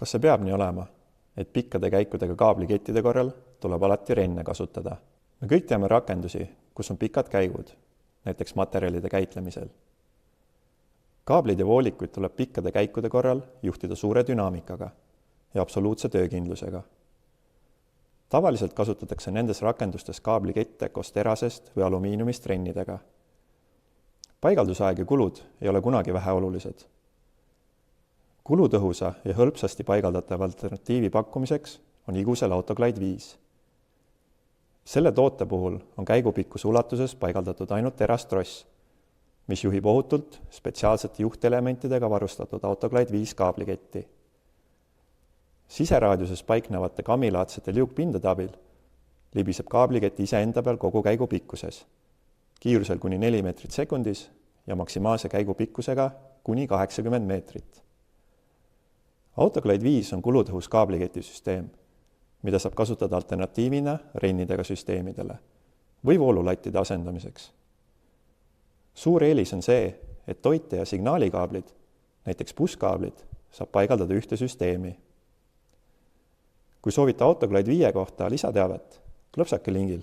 Kas see peab nii olema, et pikkade käikudega kaablikettide korral tuleb alati renne kasutada? Me kõik teame rakendusi, kus on pikad käigud, näiteks materjalide käitlemisel. Kaablid ja voolikuid tuleb pikkade käikude korral juhtida suure dünaamikaga ja absoluutse töökindlusega. Tavaliselt kasutatakse nendes rakendustes kaablikette koos terasest või alumiiniumist rennidega. Paigaldusaeg ja kulud ei ole kunagi väheolulised. Kulutõhusa ja hõlpsasti paigaldatava alternatiivi pakkumiseks on Igusel Autoglide 5. Selle toote puhul on käigupikkuse ulatuses paigaldatud ainult terastross, mis juhib ohutult spetsiaalsete juhtelementidega varustatud Autoglide 5 kaabliketti. Siseraadiuses paiknevate kammilaadsete liukpindade abil libiseb kaablikett iseenda peal kogu käigu pikkuses, kiirusel kuni 4 meetrit sekundis ja maksimaalse käigu pikkusega kuni 80 meetrit. Autoglide 5 on kulutõhus kaabliketisüsteem, mida saab kasutada alternatiivina rennidega süsteemidele või voolulattide asendamiseks. Suur eelis on see, et toite- ja signaalikaablid, näiteks busskaablid, saab paigaldada ühte süsteemi. Kui soovite Autoglide 5 kohta lisateavet, klõpsake lingil.